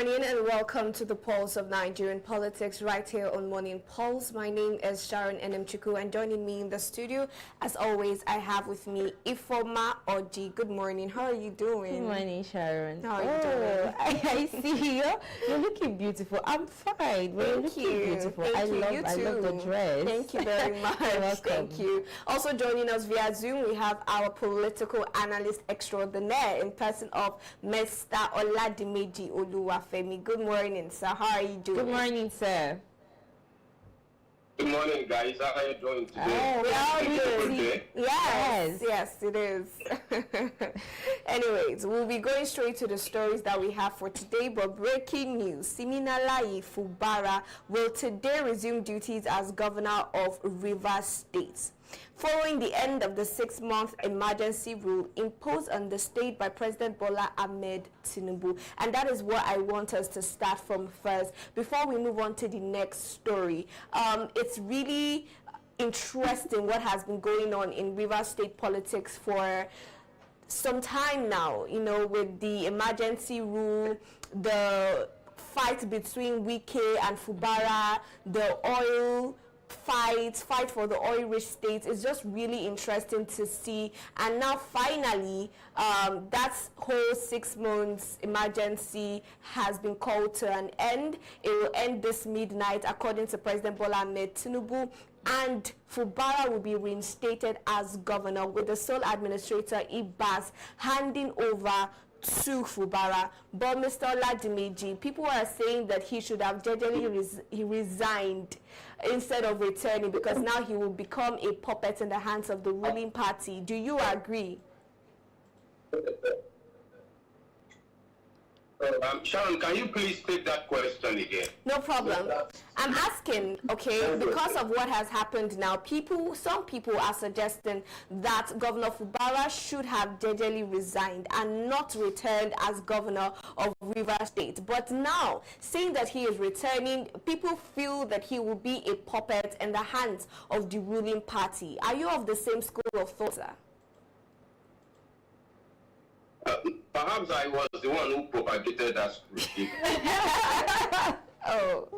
morning and welcome to the Pulse of Nigerian Politics right here on Morning Pulse. My name is Sharon Enemchukwu, and joining me in the studio, as always, I have with me Ifoma Oji. Good morning. How are you doing? Good morning, Sharon. How are you doing? I see you. You're looking beautiful. I'm fine. You're looking beautiful. I love the dress. Thank you very much. You're welcome. Thank you. Also joining us via Zoom, we have our political analyst extraordinaire in person of Mr. Oladimeji Oluwafemi. Good morning, sir. How are you doing? Good morning, sir. Good morning, guys. How are you doing today? Oh, we are good. Yes, it is. Anyways, we'll be going straight to the stories that we have for today, but breaking news. Siminalayi Fubara will today resume duties as governor of Rivers State, following the end of the 6-month emergency rule imposed on the state by President Bola Ahmed Tinubu. And that is what I want us to start from first, before we move on to the next story. It's really interesting what has been going on in Rivers State politics for some time now, you know, with the emergency rule, the fight between Wike and Fubara, the oil fight for the oil-rich states. Is just really interesting to see. And now finally that whole 6 months emergency has been called to an end. It will end this midnight according to President Bola Ahmed Tinubu, and Fubara will be reinstated as governor, with the sole administrator Ibas handing over to Fubara. But Mr. Oladimeji, people are saying that he should have he resigned instead of returning, because now he will become a puppet in the hands of the ruling party. Do you agree? Sharon, can you please take that question again? No problem. I'm asking, okay, because of what has happened now, some people are suggesting that Governor Fubara should have resigned and not returned as governor of Rivers State. But now, saying that he is returning, people feel that he will be a puppet in the hands of the ruling party. Are you of the same school of thought, sir? Perhaps I was the one who propagated that critique. Oh.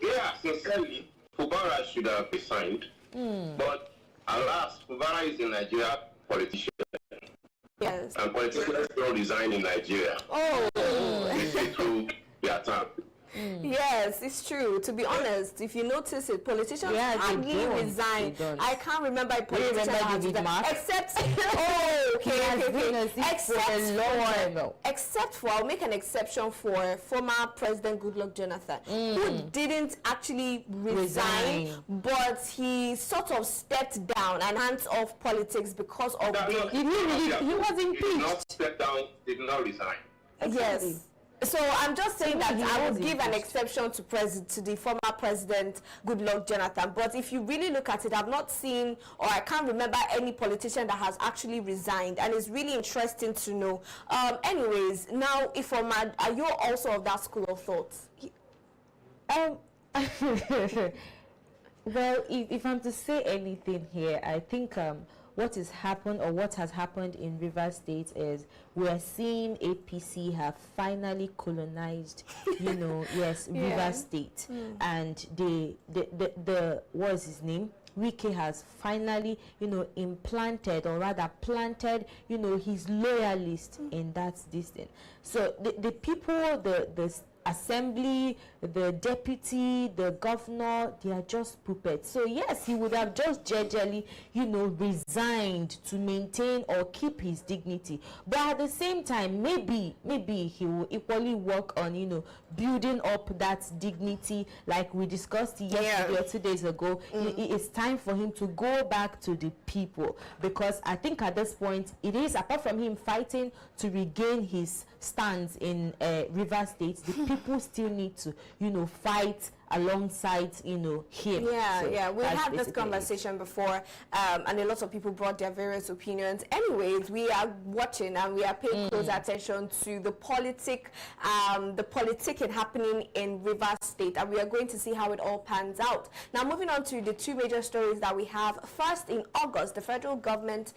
Yeah, sincerely, Fubara should have resigned. But alas, Fubara is a Nigeria politician. Yes. And politicians don't resign in Nigeria. Oh. Through their time. Yes, it's true. To be honest, if you notice it, politicians hardly resign. I can't remember a politician that has resigned. Except, except for, I'll make an exception for former President Goodluck Jonathan, who didn't actually resign, but he sort of stepped down and hands off politics because of he was impeached. He did not step down, did not resign. Yes. So I'm just saying that I would give an exception to the former President Goodluck Jonathan. But if you really look at it, I've not seen, or I can't remember any politician that has actually resigned, and it's really interesting to know. Anyways, now, Ifoma, are you also of that school of thought? Well, if I'm to say anything here, I think what has happened in Rivers State is we're seeing APC have finally colonized, you know, Rivers State, and the what's his name? Wike has finally, you know, implanted, or rather planted, you know, his loyalists in that distance. So the people, the assembly, the deputy, the governor, they are just puppets. So yes, he would have just you know, resigned to maintain or keep his dignity. But at the same time, maybe he will equally work on, you know, building up that dignity, like we discussed yesterday or 2 days ago. It's time for him to go back to the people, because I think at this point it is, apart from him fighting to regain his stance in Rivers State, the people still need to, you know, fight alongside, you know, him. We had this conversation before, and a lot of people brought their various opinions. Anyways, we are watching and we are paying close attention to the politicking happening in Rivers State, and we are going to see how it all pans out. Now, moving on to the two major stories that we have. First, in August, the federal government,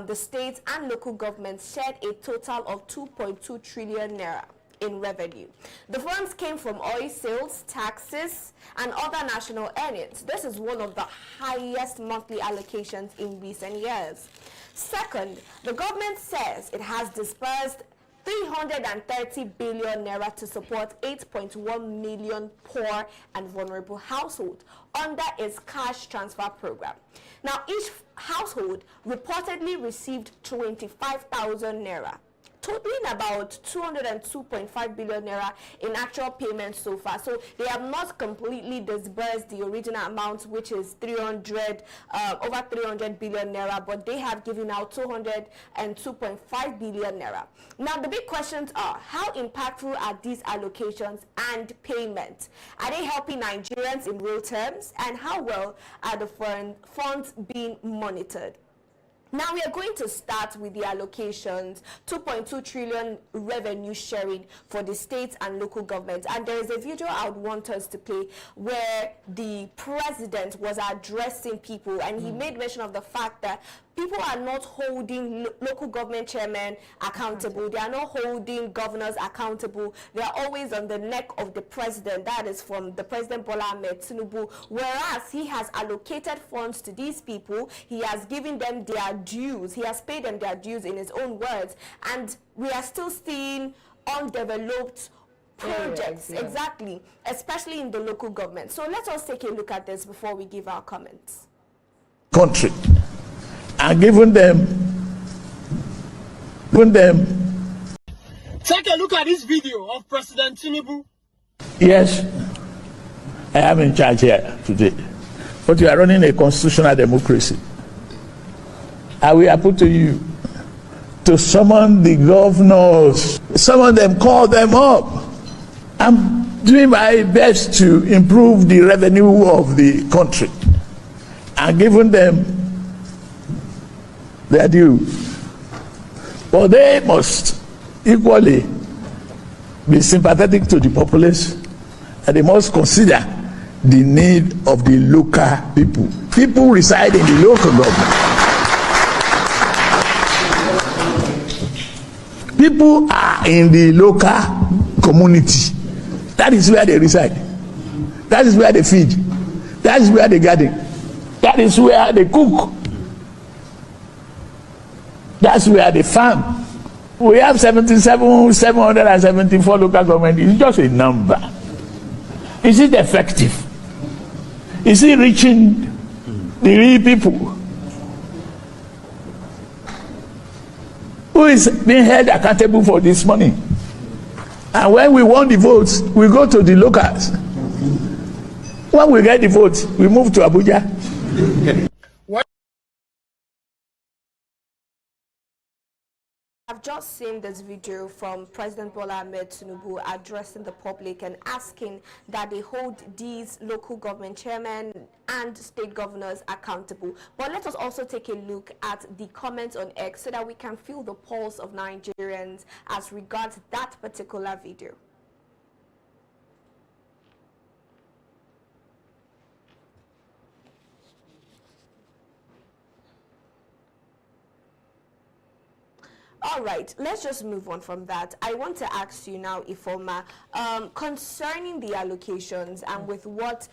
the states and local governments shared a total of 2.2 trillion naira in revenue. The funds came from oil sales, taxes, and other national earnings. This is one of the highest monthly allocations in recent years. Second, the government says it has disbursed 330 billion naira to support 8.1 million poor and vulnerable households under its cash transfer program. Now, each household reportedly received 25,000 naira, totaling about 202.5 billion naira in actual payments so far. So they have not completely disbursed the original amount, which is over 300 billion naira, but they have given out 202.5 billion naira. Now the big questions are, how impactful are these allocations and payments? Are they helping Nigerians in real terms? And how well are the funds being monitored? Now we are going to start with the allocations, 2.2 trillion revenue sharing for the states and local governments. And there is a video I would want us to play where the president was addressing people, and he made mention of the fact that people are not holding local government chairmen accountable. They are not holding governors accountable. They are always on the neck of the president. That is from the President Bola Ahmed Tinubu. Whereas he has allocated funds to these people, he has given them their dues. He has paid them their dues in his own words. And we are still seeing undeveloped projects, exactly, especially in the local government. So let us take a look at this before we give our comments. Country. And given them. Take a look at this video of President Tinubu. Yes, I am in charge here today, but you are running a constitutional democracy. And we are put to you to summon the governors. Some of them, call them up. I'm doing my best to improve the revenue of the country and giving them their due. But they must equally be sympathetic to the populace, and they must consider the need of the local people. People reside in the local government. People are in the local community. That is where they reside. That is where they feed. That is where they garden. That is where they cook. That's where they farm. We have 774 local government. It's just a number. Is it effective? Is it reaching the real people? Who is being held accountable for this money? And when we want the votes, we go to the locals. When we get the votes, we move to Abuja. I've just seen this video from President Bola Ahmed Tinubu addressing the public and asking that they hold these local government chairmen and state governors accountable. But let us also take a look at the comments on X so that we can feel the pulse of Nigerians as regards that particular video. All right, let's just move on from that. I want to ask you now, Ifoma, concerning the allocations and with what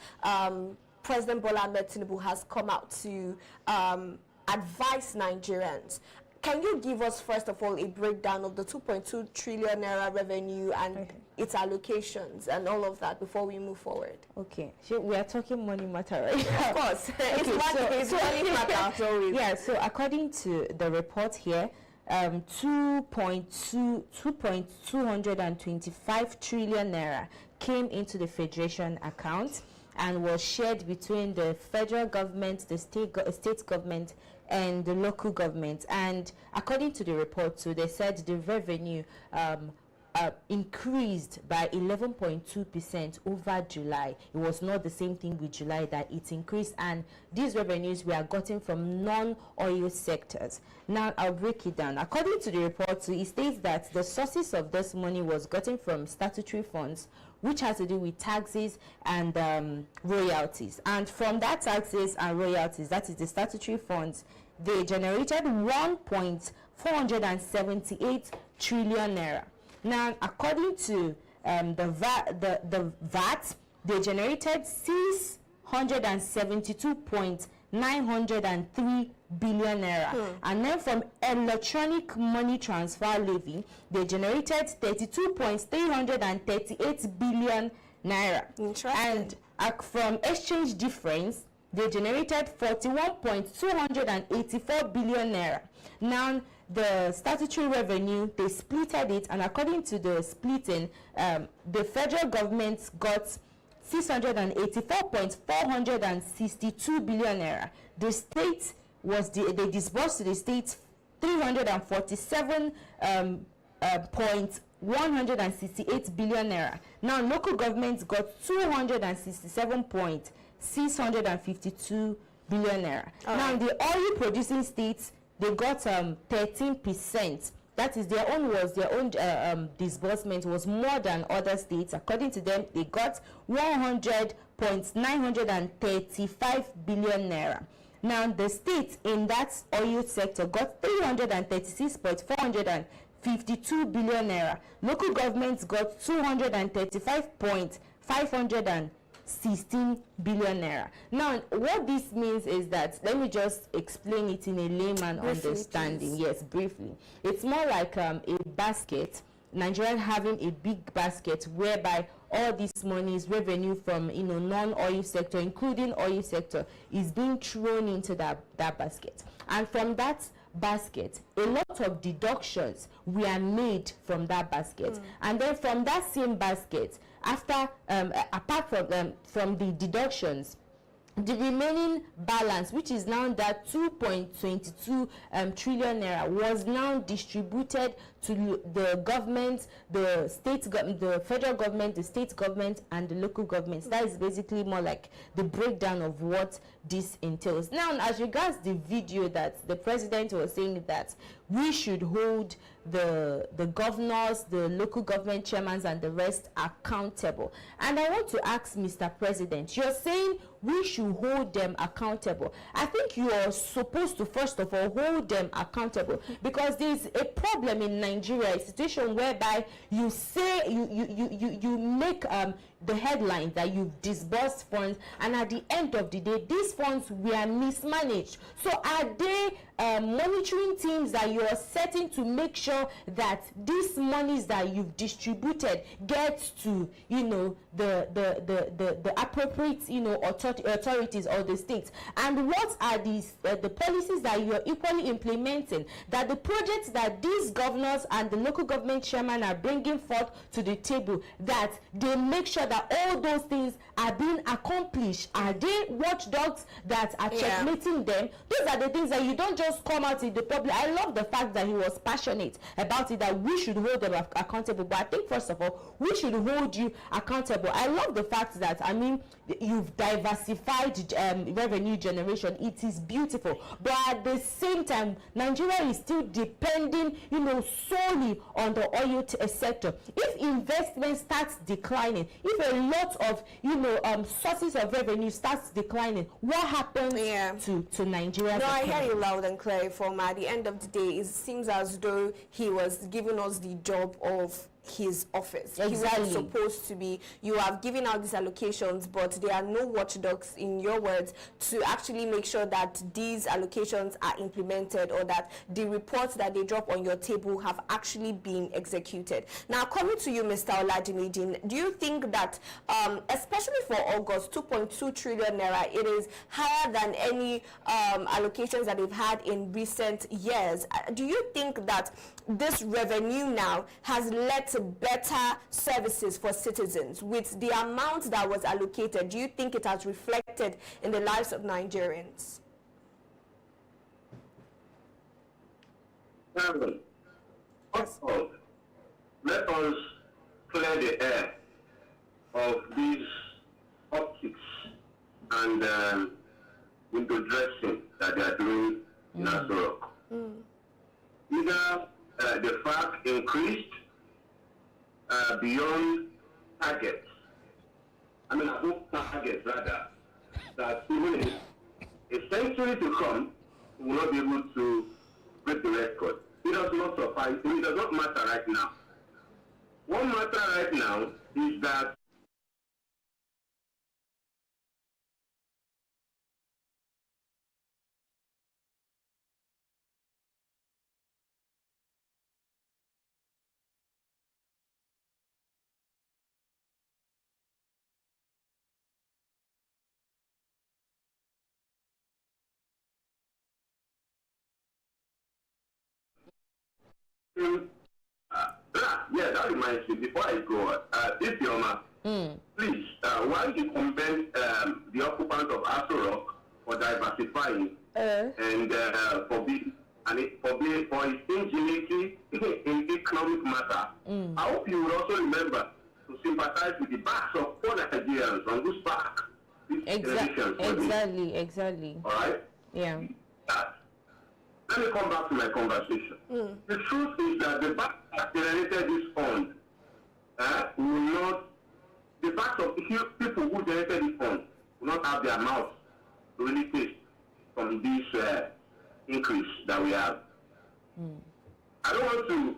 President Bola Ahmed Tinubu has come out to advise Nigerians. Can you give us, first of all, a breakdown of the 2.2 trillion naira revenue and its allocations and all of that before we move forward? Okay, so we are talking money matter, right? Of course. It's money matter always. Yeah, so according to the report here, 2.225 trillion naira came into the federation account and was shared between the federal government, the state government, and the local government. And according to the report too, they said the revenue increased by 11.2% over July. It was not the same thing with July that it increased, and these revenues were gotten from non-oil sectors. Now I'll break it down. According to the report too, it states that the sources of this money was gotten from statutory funds, which has to do with taxes and royalties. And from that taxes and royalties, that is the statutory funds, they generated 1.478 trillion naira. Now, according to the VAT, they generated 672.903 billion naira. And then from electronic money transfer levy, they generated 32.338 billion naira. Interesting. And from exchange difference, they generated 41.284 billion naira. Now, the statutory revenue, they splitted it, and according to the splitting, the federal government got 684.462 billion naira. The state they disbursed to the state 347.168 billion naira. Now, local governments got 267.652 billion naira. Now, the oil producing states, they got 13%. That is their own disbursement was more than other states. According to them, they got 100.935 billion naira. Now, the states in that oil sector got 336.452 billion naira. Local governments got 235.516 billion naira. Now, what this means is that, let me just explain it in a layman understanding. Please. Yes, briefly. It's more like a basket. Nigeria having a big basket whereby all this money is revenue from non-oil sector, including oil sector, is being thrown into that basket. And from that basket, a lot of deductions were made from that basket. And then from that same basket, after apart from the deductions, the remaining balance, which is now that 2.22 trillion naira, was now distributed to the government, the federal government, the state government, and the local governments. That is basically more like the breakdown of what this entails. Now, as regards the video that the president was saying that we should hold the governors, the local government chairmen, and the rest accountable. And I want to ask Mr. President, you're saying we should hold them accountable. I think you are supposed to first of all hold them accountable, because there's a problem in Nigeria, a situation whereby you say you make the headline that you've disbursed funds, and at the end of the day, these funds were mismanaged. So are they monitoring teams that you are setting to make sure that these monies that you've distributed get to the appropriate authorities or the states? And what are these the policies that you are equally implementing, that the projects that these governors and the local government chairman are bringing forth to the table, that they make sure that all those things are being accomplished? Are they watchdogs that are checkmating them? Those are the things that you don't just come out in the public. I love the fact that he was passionate about it, that we should hold them accountable. But I think first of all, we should hold you accountable. I love the fact that, you've diversified revenue generation. It is beautiful. But at the same time, Nigeria is still depending, solely on the oil sector. If investment starts declining, if a lot of, sources of revenue starts declining, what happens to Nigeria? No, I hear you loud and clear. From at the end of the day, it seems as though he was giving us the job of his office. Exactly. He was supposed to be, you have given out these allocations, but there are no watchdogs, in your words, to actually make sure that these allocations are implemented, or that the reports that they drop on your table have actually been executed. Now, coming to you, Mr. Oladimidin, do you think that, especially for August, 2.2 trillion naira, it is higher than any allocations that they've had in recent years? Do you think that this revenue now has led to better services for citizens with the amount that was allocated? Do you think it has reflected in the lives of Nigerians? First of all, let us clear the air of these optics and window dressing that they are doing in Azorok. Either the FARC increased beyond targets. Above targets rather, that even a century to come, we will not be able to break the record. It does not suffice. It does not matter right now. One matter right now is that yeah, that reminds me, before I go, this Yoma, please, why you commend the occupants of Aso Rock for diversifying and for its ingenuity in economic matter? I hope you will also remember to sympathize with the backs of poor Nigerians on whose back this Exactly. All right? Yeah. Let me come back to my conversation. The truth is that the fact that generated this fund will not, the fact of people who generated this fund will not have their mouth to really taste from this increase that we have. I don't want to,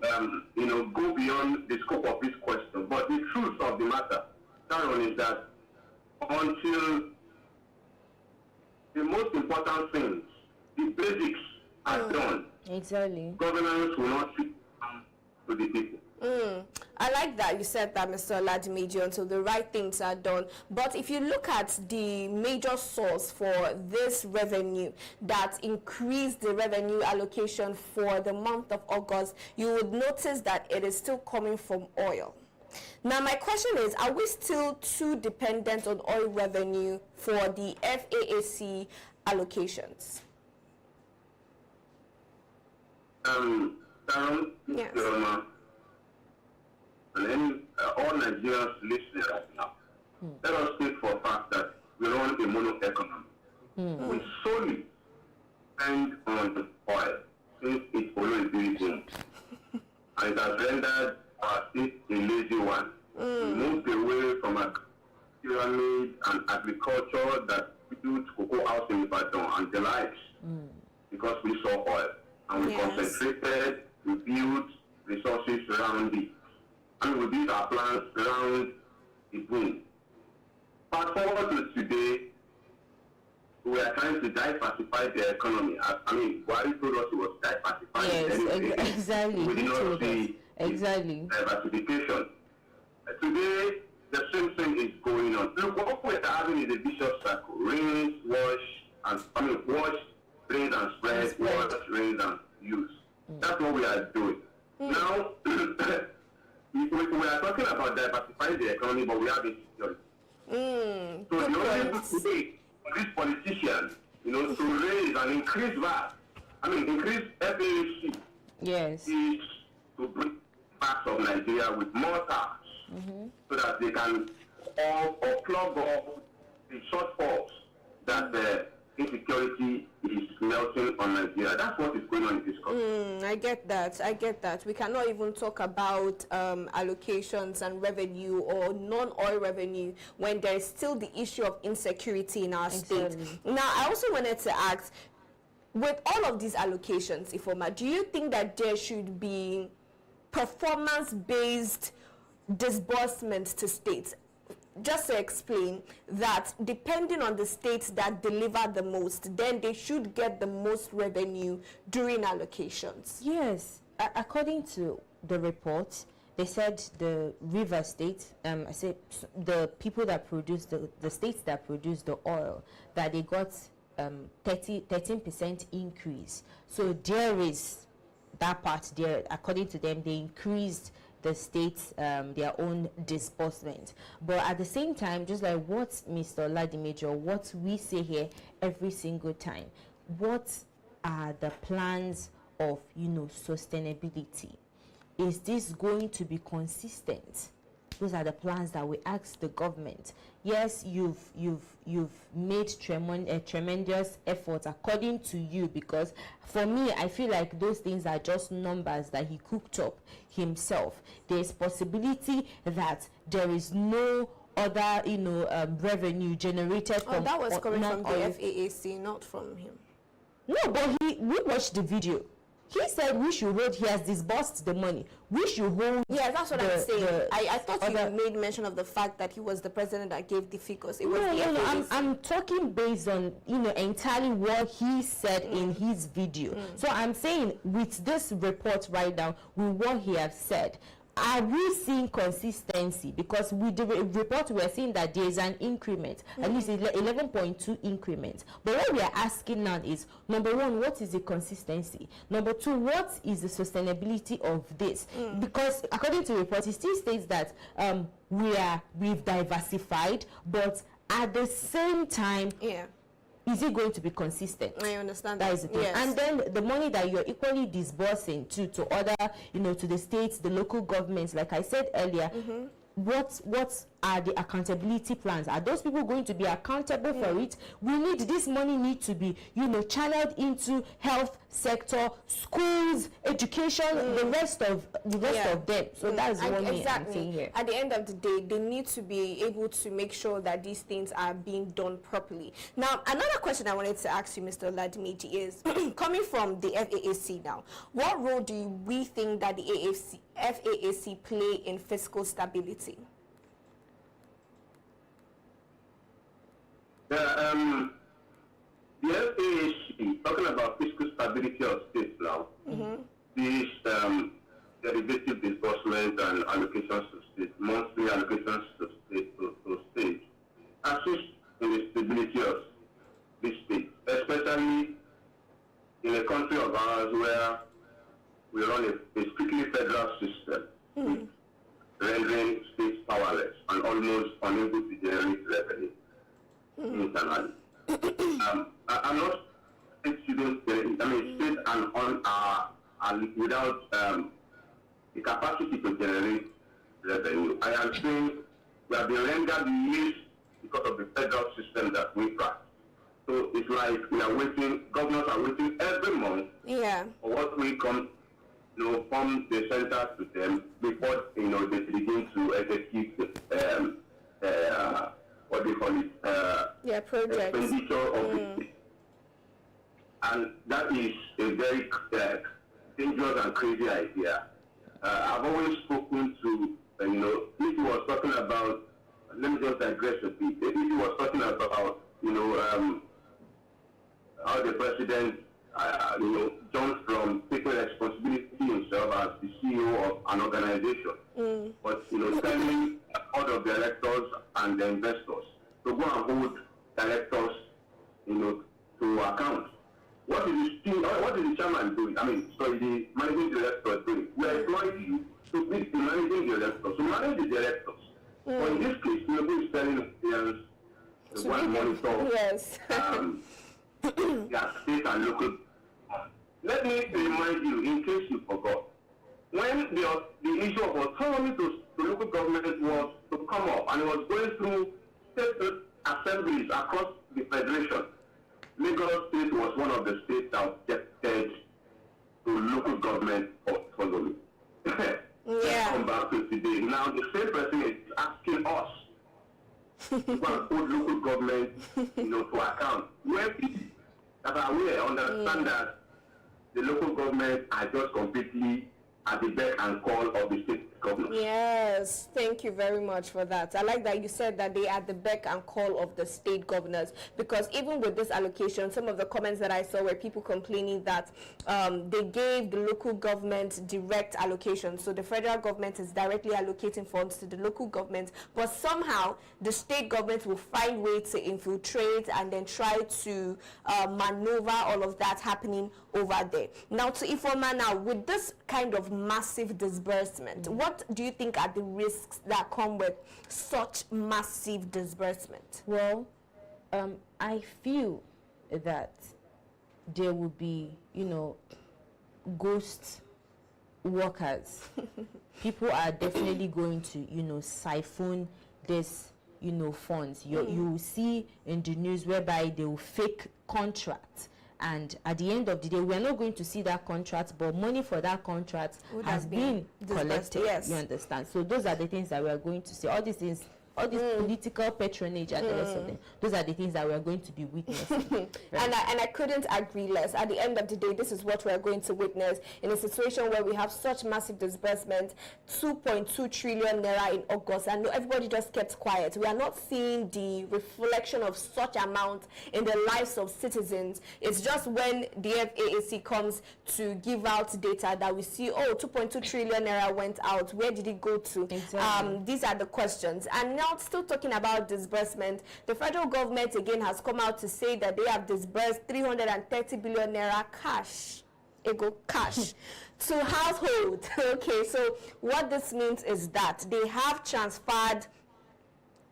go beyond the scope of this question, but the truth of the matter, Sharon, is that until the most important things, the basics, are done. Exactly. Governance will not sit to the people. I like that you said that, Mr. Oladimeji, until the right things are done. But if you look at the major source for this revenue that increased the revenue allocation for the month of August, you would notice that it is still coming from oil. Now, my question is, are we still too dependent on oil revenue for the FAAC allocations? Sharon, yes. And then all Nigerians listening right now, let us take for a fact that we run a mono economy. We solely depend on oil since it's always very boom. And it has rendered our state a lazy one. We moved away from a pyramid and agriculture that built cocoa house in Ibadan and the likes because we saw oil. And we concentrated, we built resources around it. And we built our plans around the boom. Fast forward to today, we are trying to diversify the economy. Buhari told us it was diversifying. Yes, exactly. We did not see diversification. Today, the same thing is going on. Look, what we are having is a vicious circle. Rinse, wash, rinse and spread, wash, rinse and use. That's what we are doing. Now, we are talking about diversifying the economy, but we have insecurity. So the only way for these politicians, to raise and increase VAT, increase FAAC, is to bring parts of Nigeria with more tax, so that they can plug off the shortfalls that the insecurity is melting on Nigeria. That's what is going on in this country. I get that. We cannot even talk about allocations and revenue or non-oil revenue when there is still the issue of insecurity in our state. Now, I also wanted to ask, with all of these allocations, Ifoma, do you think that there should be performance-based disbursements to states? Just to explain that, depending on the states that deliver the most, then they should get the most revenue during allocations. Yes, according to the report, they said the river state, I said the people that produce the states that produce the oil, that they got 13% increase. So there is that part there. According to them, they increased the states their own disbursement. But at the same time, just like what Mr. Oladimeji, what we say here every single time, what are the plans of sustainability? Is this going to be consistent? Those are the plans that we ask the government. Yes, you've made tremendous effort according to you, because for me, I feel like those things are just numbers that he cooked up himself. There is possibility that there is no other revenue generated from. That was coming from the FAAC, not from him. No, but we watched the video. he said we should hold. He has disbursed the money. We should hold. Yeah, that's what I'm saying. I thought you made mention of the fact that he was the president that gave the figures. It was no. I'm talking based on entirely what he said in his video. So I'm saying with this report right now, with what he has said, are we seeing consistency? Because with the report, we are seeing that there is an increment, at least 11.2 increment. But what we are asking now is, number one, what is the consistency? Number two, what is the sustainability of this? Because according to the report, it still states that we've diversified, but at the same time, is it going to be consistent? I understand that is the thing. Yes. And then the money that you're equally disbursing to other, to the states, the local governments, like I said earlier, what are the accountability plans? Are those people going to be accountable for it? This money need to be, channeled into health sector, schools, education, the rest of them. So that's what I'm saying here. At the end of the day, they need to be able to make sure that these things are being done properly. Now, another question I wanted to ask you, Mr. Oladimiji, is coming from the FAAC now, what role do we think that the FAAC play in fiscal stability? The FAAC, talking about fiscal stability of states now, these derivative disbursements and allocations to states, monthly allocations to states, assist in the stability of this state, especially in a country of ours where we run a strictly federal system, rendering states powerless and almost unable to generate revenue internally. I'm not students, states and without the capacity to generate revenue. I am saying we have been rendered least because of the federal system that we practice. So it's like we are waiting, governors are waiting every month for what we come, from the center to them before, they begin to execute what they call it, projects. Expenditure of the state. And that is a very dangerous and crazy idea. I've always spoken to, if he was talking about, let me just digress a bit, if he was talking about, how the president, jumped from taking responsibility himself as the CEO of an organization, but, sending all of the electors and the investors to go and hold directors, to account. What is the chairman doing? The managing director doing? We are employing you to be the managing director, to manage the directors. But in this case, who is telling Indians to one monitor their state and local. Let me remind you, in case you forgot, when the issue of autonomy to local government was to come up and it was going through state assemblies across the federation, Lagos State was one of the states that objected to local government autonomy. Let's come back to today. Now the same person is asking us to hold local government, to account. Where people that are aware understand that the local government are just completely at the beck and call of the state government. Yes, thank you very much for that. I like that you said that they are at the beck and call of the state governors, because even with this allocation, some of the comments that I saw were people complaining that they gave the local government direct allocation. So the federal government is directly allocating funds to the local government, but somehow the state government will find ways to infiltrate and then try to maneuver all of that happening over there. Now to Ifoma, now with this kind of massive disbursement, what do you think are the risks that come with such massive disbursement? Well, I feel that there will be, ghost workers. People are definitely going to, siphon this, funds. You will see in the news whereby they will fake contracts. And at the end of the day, we are not going to see that contract, but money for that contract has been collected. Yes. You understand? So those are the things that we are going to see. All these things all this political patronage and the rest of them. Those are the things that we are going to be witnessing. And I couldn't agree less. At the end of the day, this is what we are going to witness in a situation where we have such massive disbursement, 2.2 trillion naira in August, and everybody just kept quiet. We are not seeing the reflection of such amount in the lives of citizens. It's just when the FAAC comes to give out data that we see, oh, 2.2 trillion naira went out. Where did it go to? Exactly. These are the questions. And now, still talking about disbursement, the federal government again has come out to say that they have disbursed 330 billion naira cash. Cash to households. Okay, so what this means is that they have transferred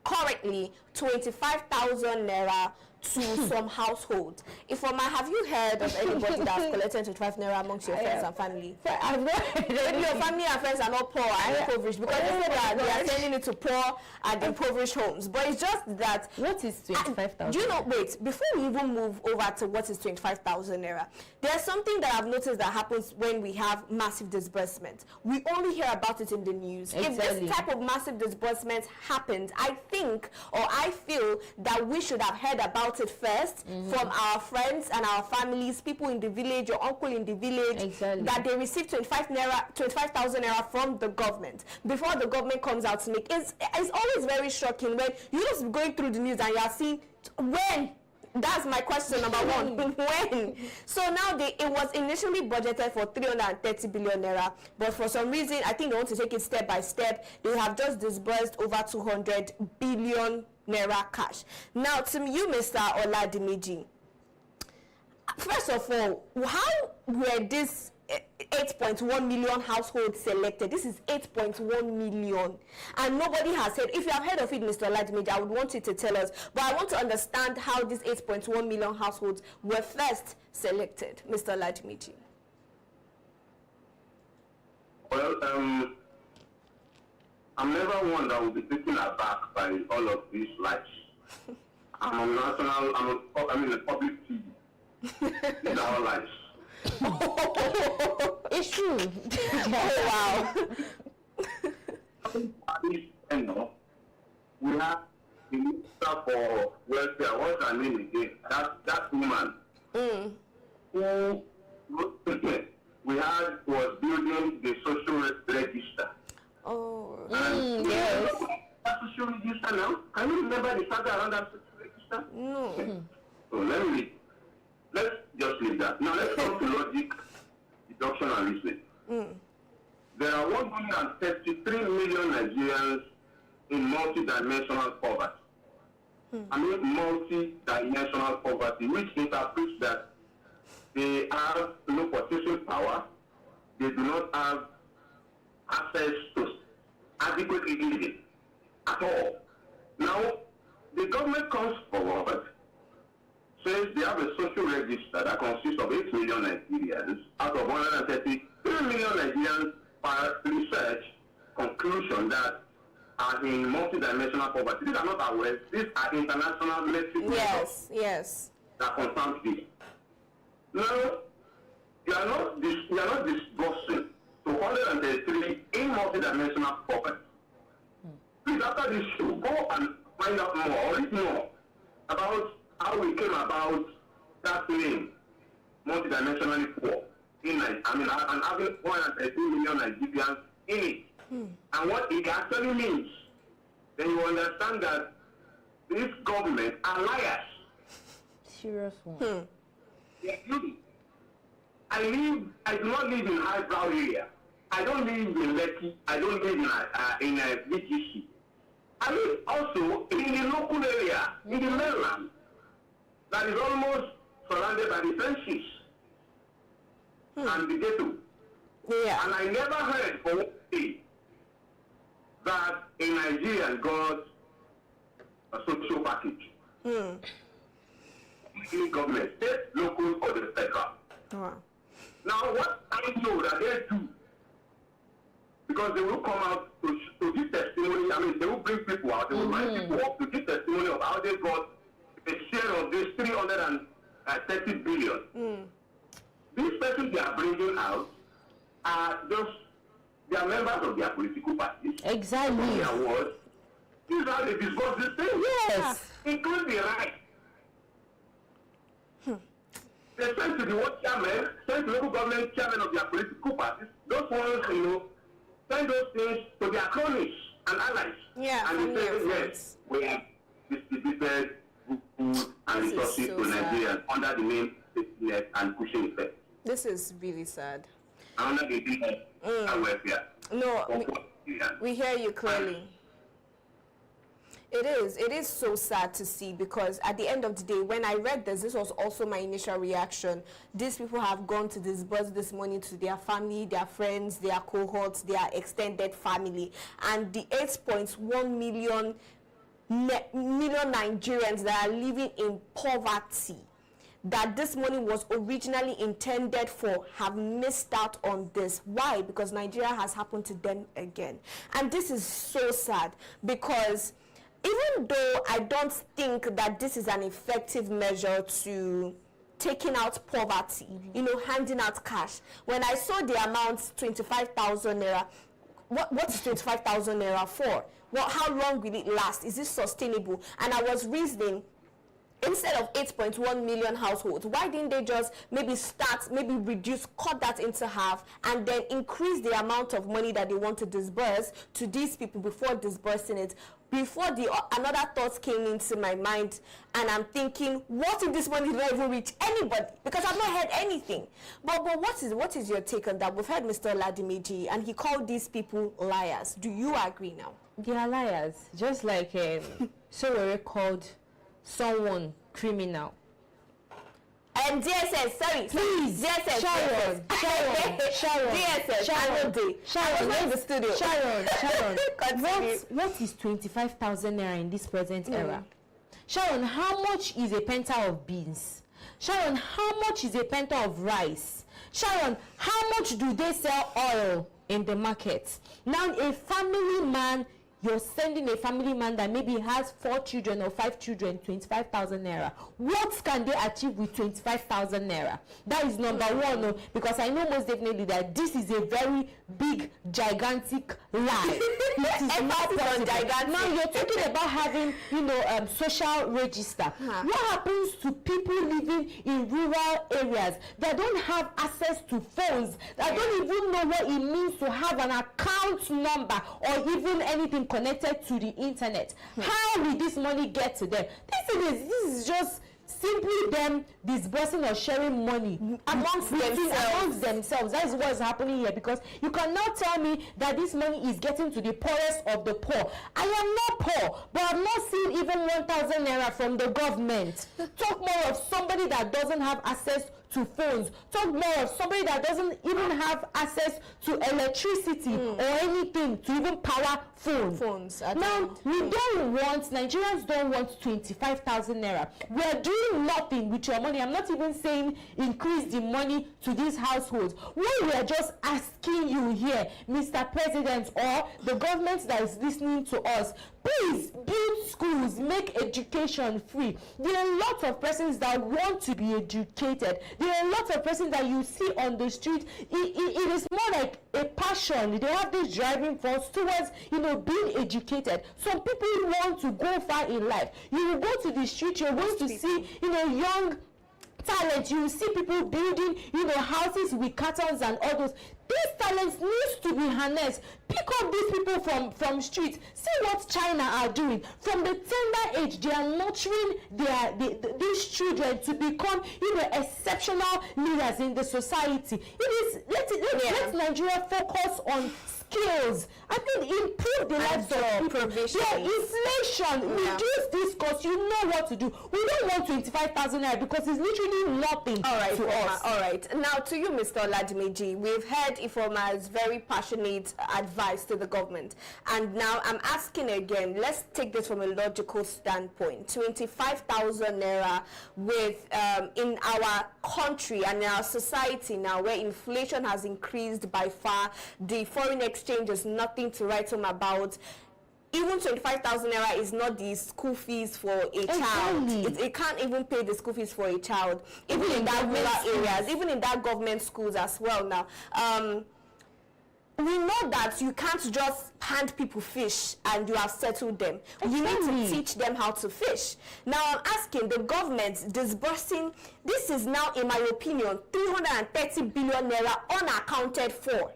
currently 25,000 naira to some households. Have you heard of anybody that's collected 25 naira amongst your friends and family? I've not heard. Maybe your family and friends are not poor and impoverished, because they say that they are sending it to poor and impoverished homes. But it's just that. What is 25,000? Do you know? Wait, before we even move over to what is 25,000 naira, there's something that I've noticed that happens when we have massive disbursement. We only hear about it in the news. Exactly. If this type of massive disbursement happens, I think, or I feel that we should have heard about it first from our friends and our families, people in the village, your uncle in the village, that they received 25,000 naira from the government before the government comes out to make. It's always very shocking when you're just going through the news and you are seeing when. That's my question number one. When? So now it was initially budgeted for 330 billion naira, but for some reason, I think they want to take it step by step. They have just disbursed over 200 billion naira cash. Now, to you, Mr. Oladimiji, first of all, how were this 8.1 million households selected? This is 8.1 million, and nobody has said. If you have heard of it, Mr. Oladimiji, I would want you to tell us, but I want to understand how these 8.1 million households were first selected. Mr. Oladimiji. Well, I'm never one that will be taken aback by all of these lights. I'm a public TV. These are all lights. It's true. Oh, wow. We have the Minister for Welfare. What's her name again? That woman. Who we had was building the social register. Oh. Yes. That social register now? Can you remember the saga around that social register? No. So let's just leave that. Now let's come to logic, deduction, and reasoning. There are 133 million Nigerians in multi-dimensional poverty. I mean multi-dimensional poverty, which interprets that they have no purchasing power, they do not have access to adequate living at all. Now, the government comes forward, says they have a social register that consists of 8 million Nigerians out of 133 million Nigerians by research conclusion that are in multidimensional poverty. These are not our words, these are international metrics. Yes. That confirms this. Now, you are not disbursing to 133 in multidimensional poverty. Please, after this show, go and find out more or read more about how we came about that name, multidimensionally poor, and having 130 million Nigerians in it, and what it actually means. Then you understand that this government are liars. Serious one. They are guilty. I do not live in highbrow area. I don't live in Lekki. I don't live in a BTC. I live also in the local area, in the mainland, that is almost surrounded by the fences and the ghetto. Yeah. And I never heard for one day that a Nigerian got a social package. In government, state, local, or the federal. Wow. Now, what I know that they do, because they will come out to give testimony, they will bring people out, they will bring people up to give testimony of how they got a share of this 330 billion. These persons they are bringing out are just, they are members of their political parties. Exactly. Their words, This is how they discuss this thing. Yes. Include the right. They send to the world chairman, send to local government chairman of their political parties. Those ones, send those things to their cronies and allies. Yeah, and they say, yes, we have distributed food and resources to Nigerians under the name safety net and cushion effect. This is really sad. Under the name of welfare. No, we hear you clearly. It is so sad to see, because at the end of the day, when I read this was also my initial reaction. These people have gone to disburse this money to their family, their friends, their cohorts, their extended family, and the 8.1 million Nigerians that are living in poverty, that this money was originally intended for, have missed out on this. Why? Because Nigeria has happened to them again. And this is so sad, because even though I don't think that this is an effective measure to taking out poverty, handing out cash, when I saw the amount 25,000 naira, what is 25,000 naira for? Well, how long will it last? Is this sustainable? And I was reasoning, instead of 8.1 million households, why didn't they just maybe reduce, cut that into half, and then increase the amount of money that they want to disburse to these people before disbursing it? Before another thought came into my mind, and I'm thinking, what if this money doesn't even reach anybody? Because I've not heard anything. But what is your take on that? We've heard Mr. Oladimeji, and he called these people liars. Do you agree now? They are liars, just like Sowore called someone criminal. And DSS, sorry, please, DSS, Sharon, DSS, I was not in the studio. Sharon, what is 25,000 naira in this present era? Sharon, how much is a penta of beans? Sharon, how much is a penta of rice? Sharon, how much do they sell oil in the market? Now, a family man, you're sending a family man that maybe has 4 children or 5 children, 25,000 naira. What can they achieve with 25,000 naira? That is number one, no, because I know most definitely that this is a very big, gigantic lie. It is not gigantic. Now you're talking about having, social register. What happens to people living in rural areas that don't have access to phones, that don't even know what it means to have an account number or even anything connected to the internet? How will this money get to them? This is just simply them disbursing or sharing money amongst themselves. That is what is happening here, because you cannot tell me that this money is getting to the poorest of the poor. I am not poor, but I'm not seeing even 1,000 naira from the government. Talk more of somebody that doesn't have access to phones. Talk more of somebody that doesn't even have access to electricity or anything to even power phones. Now, Nigerians don't want 25,000 naira. We are doing nothing with your money. I'm not even saying increase the money to these households. What we are just asking you here, Mr. President, or the government that is listening to us, please build schools, make education free. There are lots of persons that want to be educated. There are lots of persons that you see on the street. It is more like a passion. They have this driving force towards, being educated. Some people want to go far in life. You will go to the street, you're going to see, young talent. You will see people building, houses with cartons and all those. These talents needs to be harnessed. Pick up these people from streets. See what China are doing. From the tender age, they are nurturing these children to become, exceptional leaders in the society. Let Nigeria focus on skills. I think improve the lives of people. Inflation, reduce this cost. You know what to do. We don't want 25,000 naira because it's literally nothing to us. All right. Now to you, Mr. Oladimeji, we've heard Ifeoma's very passionate advice to the government, and now I'm asking again. Let's take this from a logical standpoint. 25,000 naira with in our country and in our society now, where inflation has increased by far, the foreign exchange is nothing to write home about. Even 25,000 naira is not the school fees for a child. It can't even pay the school fees for a child, even in that rural areas, even in that government schools as well. Now, we know that you can't just hand people fish and you have settled them. You need to teach them how to fish. Now I'm asking the government disbursing, this is now, in my opinion, 330 billion naira unaccounted for.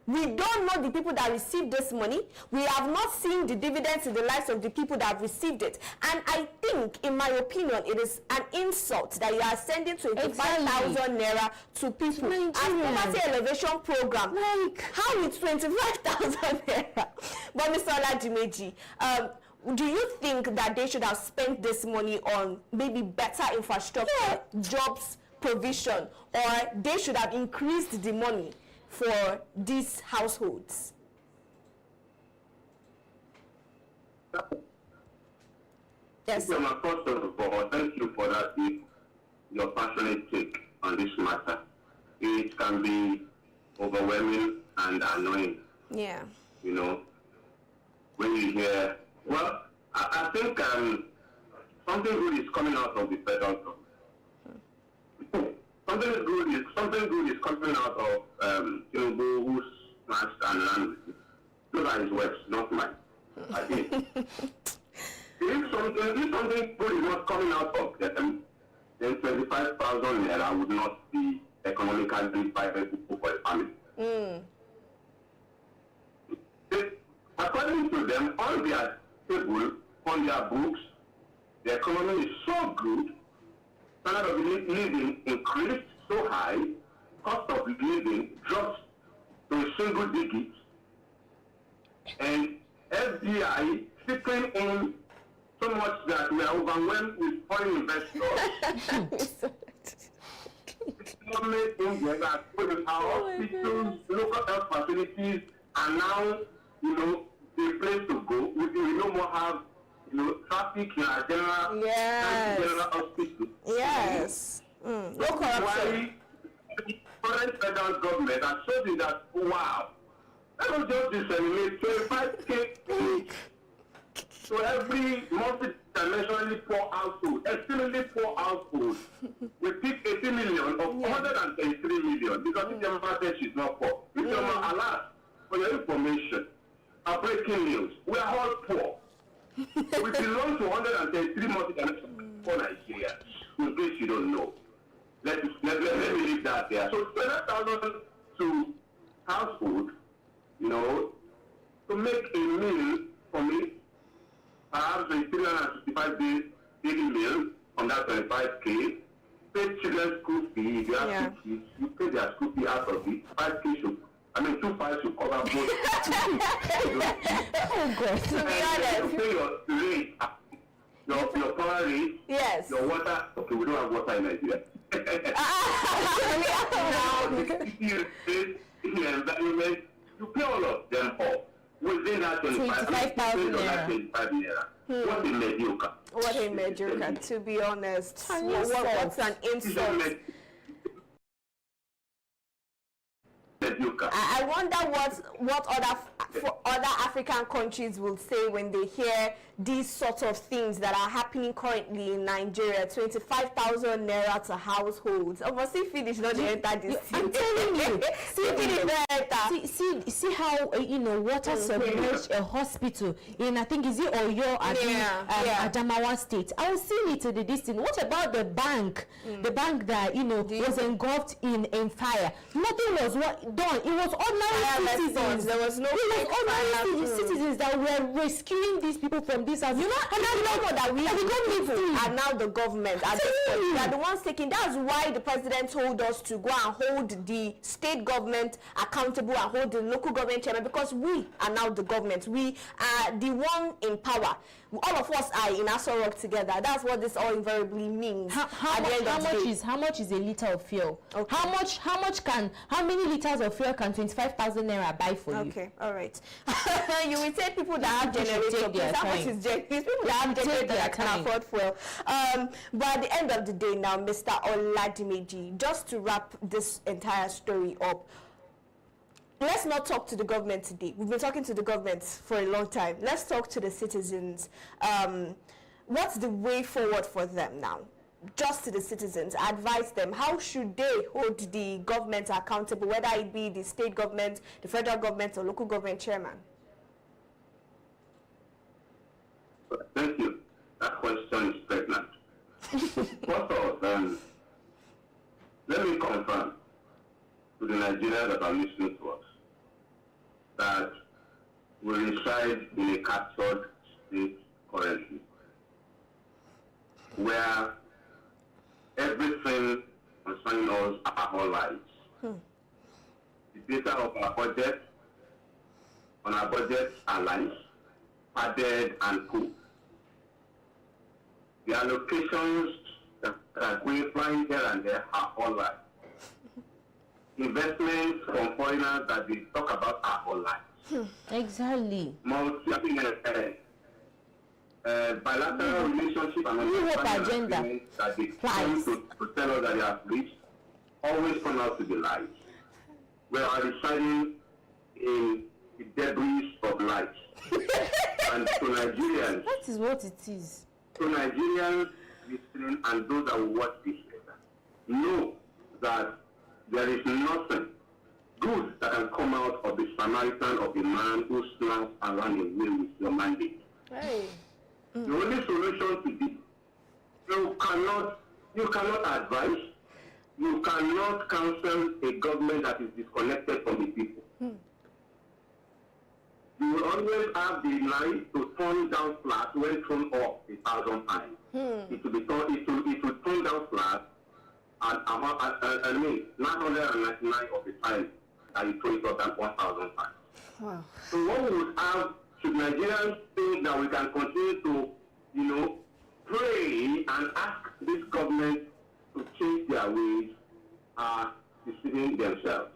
We don't know the people that received this money. We have not seen the dividends in the lives of the people that have received it. And I think, in my opinion, it is an insult that you are sending 25,000 naira to people as poverty elevation program. Like, how is 25,000 naira? But Mr. Oladimeji, do you think that they should have spent this money on maybe better infrastructure, jobs provision, or they should have increased the money for these households? Yes. First of all, thank you for that, your passionate take on this matter. It can be overwhelming and annoying. Yeah. You know, when you hear, well, I think something good is coming out of the federal government. Something good is coming out of Tinubu, who's smashed and ran with it. Those are his words, not mine. I think. If something good is not coming out of them, then 25,000 naira would not be economically viable for the family. According to them, on their table, on their books, the economy is so good, standard of living increased so high, cost of living dropped to a single digit, and FDI slipping in so much that we are overwhelmed with foreign investors. Government in there that our hospitals, local health facilities are now, a place to go. We no more have, traffic in our general hospital. Yes. No corruption. Why the current federal government has shown that, wow, let us just disseminate 25K to every multi-dimensionally poor household, extremely poor household. We pick 80 million of 133 million because if your mother says she's not poor. If your mother, alas, for your information, our breaking news, we are all poor. We belong to 133 multi-dimensional poor Nigeria. In case you don't know. Let me leave that there. So 20,000 to household, to make a meal for me, perhaps a 365 days daily meal on that 25K, pay children's school fee. If you have 2 kids, you pay their school fee out of it. 5K should, 2,500 should cover both. Oh God, to be honest. You pay your rate, your power rate, your water. Okay, we don't have water in Nigeria. Environment, you pay all of them off within that 25,000 naira. What a mediocre. What a mediocre, to be honest. What's an insult? I wonder what other African countries will say when they hear these sort of things that are happening currently in Nigeria. 25,000 naira to households. Almost see finish not the enter this. I'm telling you. See how water submerged a hospital in, I think, is it Oyo Adamawa State. I was seeing it to the distance. What about the bank? The bank that was engulfed in fire. Nothing was done. It was ordinary citizens. There was no. It was ordinary citizens that were rescuing these people from this house. And I know that we are now the government. They are the ones taking. That's why the president told us to go and hold the state government accountable and hold the local government chairman, because we are now the government. We are the one in power. All of us are in Aso Rock together. That's what this all invariably means. How much is a liter of fuel? Okay. How many liters of fuel can 25,000 naira buy for you? Okay, all right. You will say people that have generators. How much is people that have generators that can afford fuel? But at the end of the day now, Mr. Oladimeji, just to wrap this entire story up, let's not talk to the government today. We've been talking to the government for a long time. Let's talk to the citizens. What's the way forward for them now? just to the citizens, advise them, how should they hold the government accountable, whether it be the state government, the federal government, or local government chairman? Thank you. That question is pregnant. First of all, let me confirm to the Nigerians that are listening to us that we reside in a captured state currently, where everything concerning us are our lives. The data of our budget, on our budget are lives, padded and cool. The allocations that are going flying here and there are all lives. Investments from foreigners that they talk about are all lives. Exactly. Bilateral relationship and agenda that they come to tell us that they have reached always turn out to be lies. We are residing in the debris of lies. And to Nigerians, that is what it is. To Nigerians listening and those that will watch this later, know that there is nothing good that can come out of the Samaritan of a man who snaps and runs away with your mandate. Hey. The only solution to this, you cannot advise, you cannot counsel a government that is disconnected from the people. You will always have the line to turn down flat when thrown up 1,000 times. It will turn down flat and 999 of the time that you throw it up than 1,000 times. Wow. So what we would have, should Nigerians think that we can continue to, pray and ask this government to change their ways, are deceiving themselves.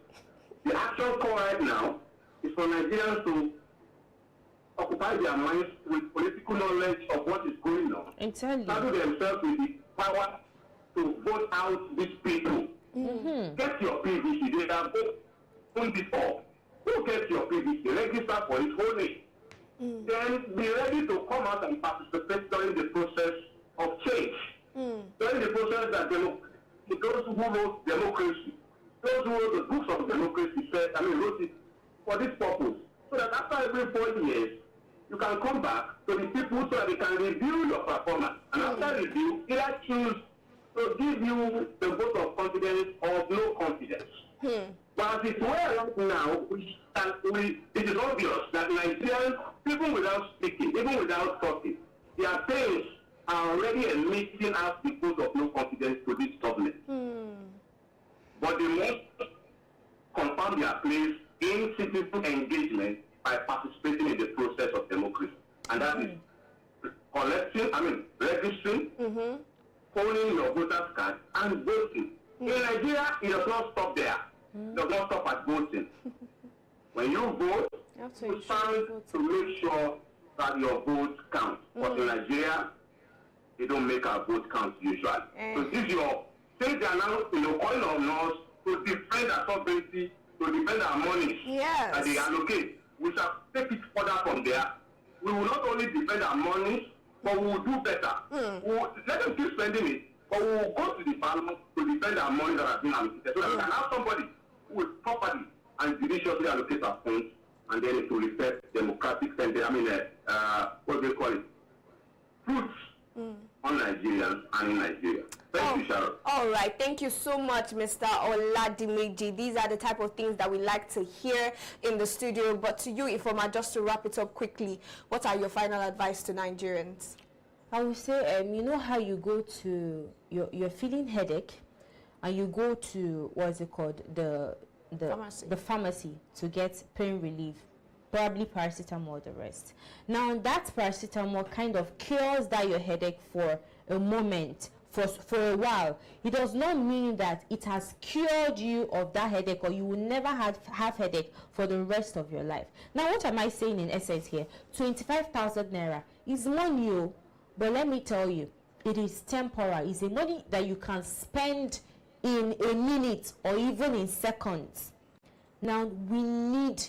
The actual call right now is for Nigerians to occupy their minds with political knowledge of what is going on. Entirely. Saddle themselves with the power to vote out these people. Get your PVC. They are both this up. Go get your PVC. Register for it wholly. Then be ready to come out and participate during the process of change. During the process that those who wrote democracy, those who wrote the books of democracy wrote it for this purpose. So that after every 4 years, you can come back to the people so that they can review your performance. And after review, either choose to give you the vote of confidence or no confidence. But as it's well right now, it is obvious that Nigerians, even without speaking, even without talking, their parents are already emitting out the vote of no confidence to this government. But they must confirm their place in citizen engagement by participating in the process of democracy. And that is registering, holding your voter's card, and voting. In Nigeria, it does not stop there. It does not stop at voting. When you vote, you stand to make sure that your vote counts. But in Nigeria, they don't make our vote count usually. So this is your state they are now calling on us to defend our sovereignty, to defend our money that they allocate. We shall take it further from there. We will not only defend our money, but we will do better. Let them keep spending it, but we will go to the parliament to defend our money that has been allocated. So that we can have somebody who will properly and judiciously allocate our funds, and then it will reflect democratic and what do they call it? Fruits on Nigerians and in Nigeria. Thank you, Sharon. All right. Thank you so much, Mr. Oladimeji. These are the type of things that we like to hear in the studio. But to you, Ifoma, just to wrap it up quickly, what are your final advice to Nigerians? I would say, you know how you go to, you're feeling headache, and you go to, what is it called, the pharmacy to get pain relief, probably paracetamol or the rest. Now that paracetamol kind of cures that your headache for a moment, for a while. It does not mean that it has cured you of that headache, or you will never have headache for the rest of your life. Now what am I saying in essence here? 25,000 naira is money, but let me tell you, it is temporary. It's a money that you can spend in a minute or even in seconds. Now we need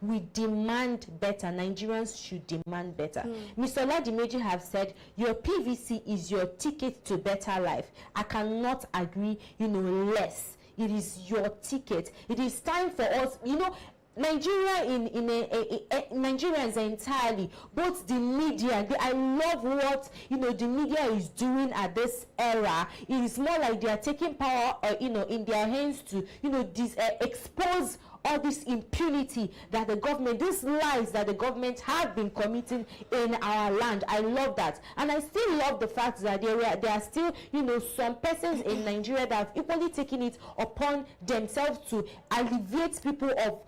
we demand better. Nigerians should demand better. Mr. Oladimeji have said your PVC is your ticket to better life. I cannot agree, less. It is your ticket. It is time for us, Nigeria Nigerians entirely, both the media. I love what the media is doing at this era. It is more like they are taking power, in their hands to expose all this impunity that the government, these lies that the government have been committing in our land. I love that, and I still love the fact that there are still some persons in Nigeria that have equally taken it upon themselves to alleviate people of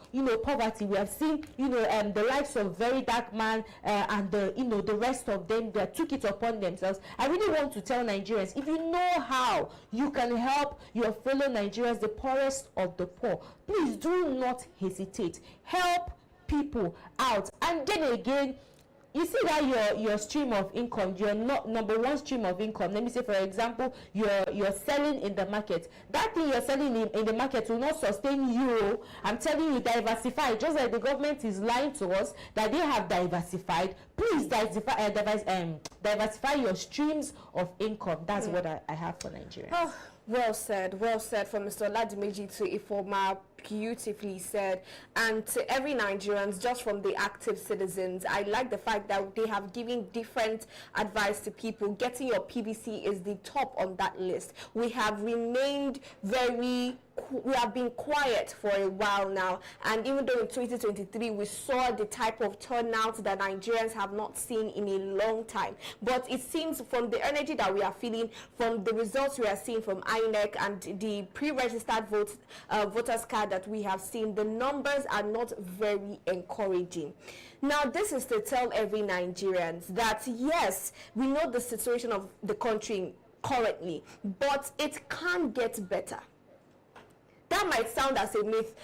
poverty. We have seen the likes of Very Dark Man and the rest of them that took it upon themselves. I really want to tell Nigerians, if you know how you can help your fellow Nigerians, the poorest of the poor, please do not hesitate. Help people out. And then again, you see that your stream of income, your number one stream of income, let me say for example, you're selling in the market. That thing you're selling in the market will not sustain you. I'm telling you, diversify. Just like the government is lying to us that they have diversified, please diversify your streams of income. That's what I have for Nigeria. Oh, well said from Mr. Oladimeji to Ifoma. Beautifully said. And to every Nigerians, just from the active citizens, I like the fact that they have given different advice to people. Getting your PVC is the top on that list. We have remained we have been quiet for a while now, and even though in 2023 we saw the type of turnout that Nigerians have not seen in a long time, but it seems from the energy that we are feeling, from the results we are seeing from INEC and the pre-registered voters card that we have seen, the numbers are not very encouraging. Now, this is to tell every Nigerian that yes, we know the situation of the country currently, but it can get better. That might sound as a myth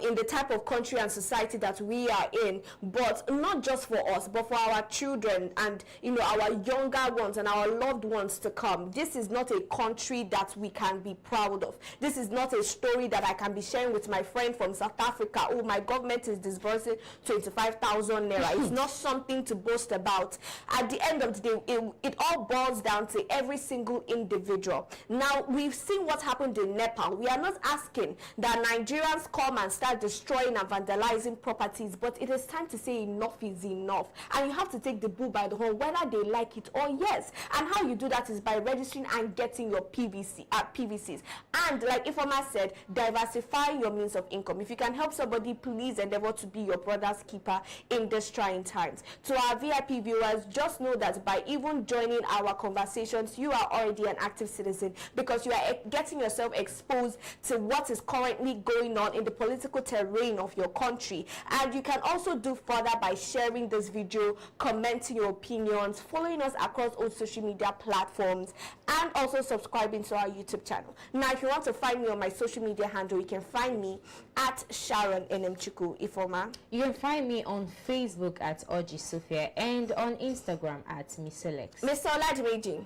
in the type of country and society that we are in, but not just for us, but for our children and our younger ones and our loved ones to come. This is not a country that we can be proud of. This is not a story that I can be sharing with my friend from South Africa. Oh, my government is disbursing 25,000 naira. It's not something to boast about. At the end of the day, it all boils down to every single individual. Now, we've seen what happened in Nepal. We are not asking that Nigerians come and start destroying and vandalizing properties, but it is time to say enough is enough, and you have to take the bull by the horn, whether they like it or yes. And how you do that is by registering and getting your PVCs. And like Ifoma said, diversify your means of income. If you can help somebody, please endeavor to be your brother's keeper in these trying times. To our VIP viewers, just know that by even joining our conversations, you are already an active citizen, because you are getting yourself exposed to what is currently going on in the political terrain of your country. And you can also do further by sharing this video, commenting your opinions, following us across all social media platforms, and also subscribing to our YouTube channel. Now, if you want to find me on my social media handle, you can find me at Sharon Enemchuku Ifoma. You can find me on Facebook at Oji Sophia and on Instagram at Miselex. Mr. Oladimeji.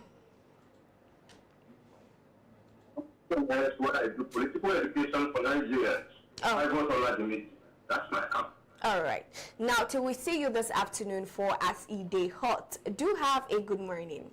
That's what I do, political education for Nigerians. I vote on Oladimeji. That's my account. All right. Now, till we see you this afternoon for As E Day Hot, do have a good morning.